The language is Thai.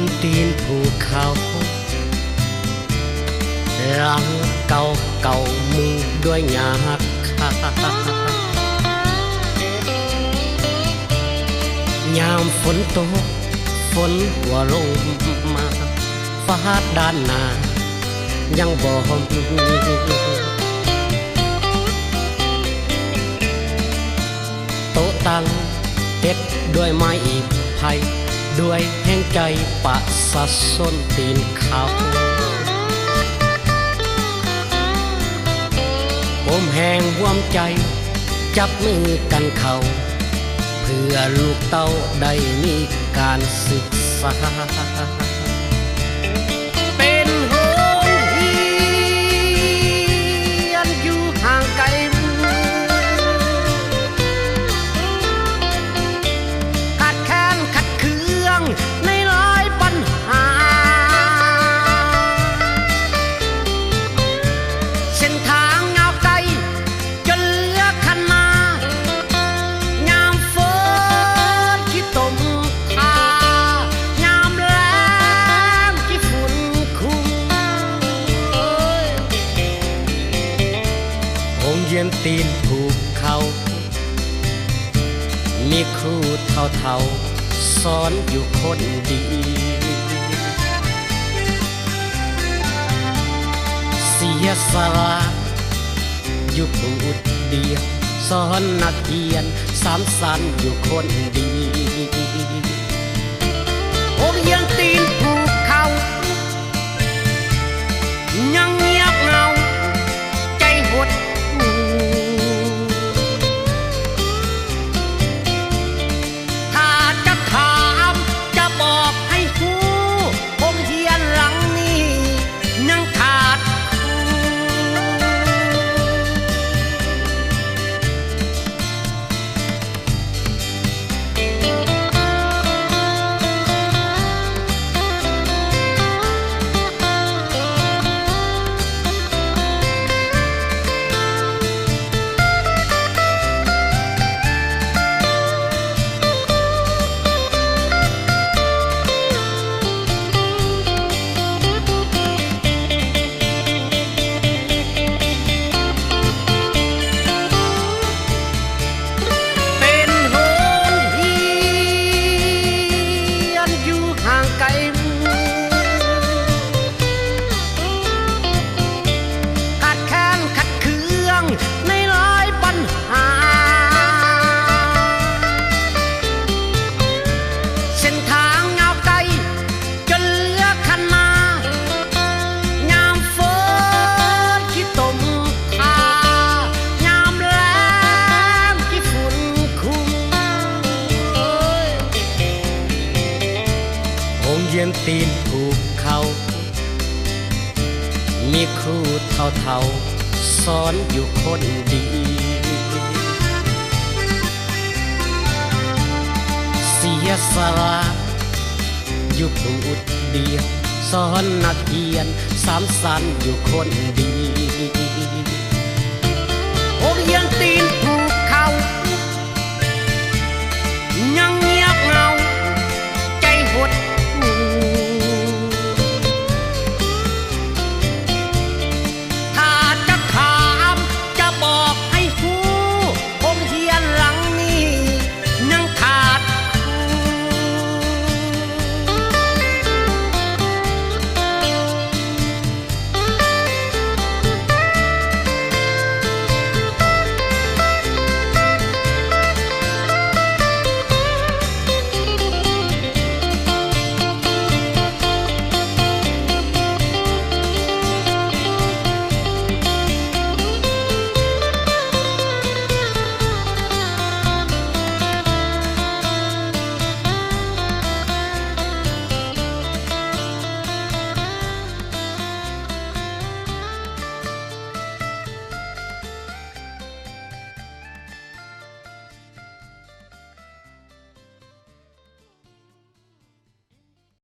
นตีนภูเขาหลังเก่าเก่ามุงด้วยหญ้าคายามฝนตกฝนหัวลงมาฟ้าด้านหน้ายังบ่มีโต๊ะตั้งเฮ็ดด้วยไม้ไผ่ด้วยแห่งใจปะสะส้นตีนเขาผมแห่งห่วมใจจับมือกันเขาเพื่อลูกเต้าได้มีการศึกษาเป็นโรงเรียนอยู่ห่างไกลขาดแคลนขัดเคืองในหลายปัญหาเส้นทางยาวไกลจนเหลือคันนายามฝนที่ตมทายามแล้งที่ฝุ่นคุ้มโรงเรียนตีนภูเขามีครูเท่าๆสอนอยู่คนดีเสียสละอยู่พูดเดียวสอนนักเรียนสามสันอยู่คนดีโรงเรียนตีนภูเขายังเงียบเหงาใจหดหู่ถ้าจะถามจะบอกให้ฮู้โรงเรียนหลังนี้ยังขาดตีนภูเขามีครูเท่าๆสอนอยู่คนดีเสียสละอยู่พูดเดียวสอนนักเรียนสามสันอยู่คนดีโรงเรียนตีนภูเขา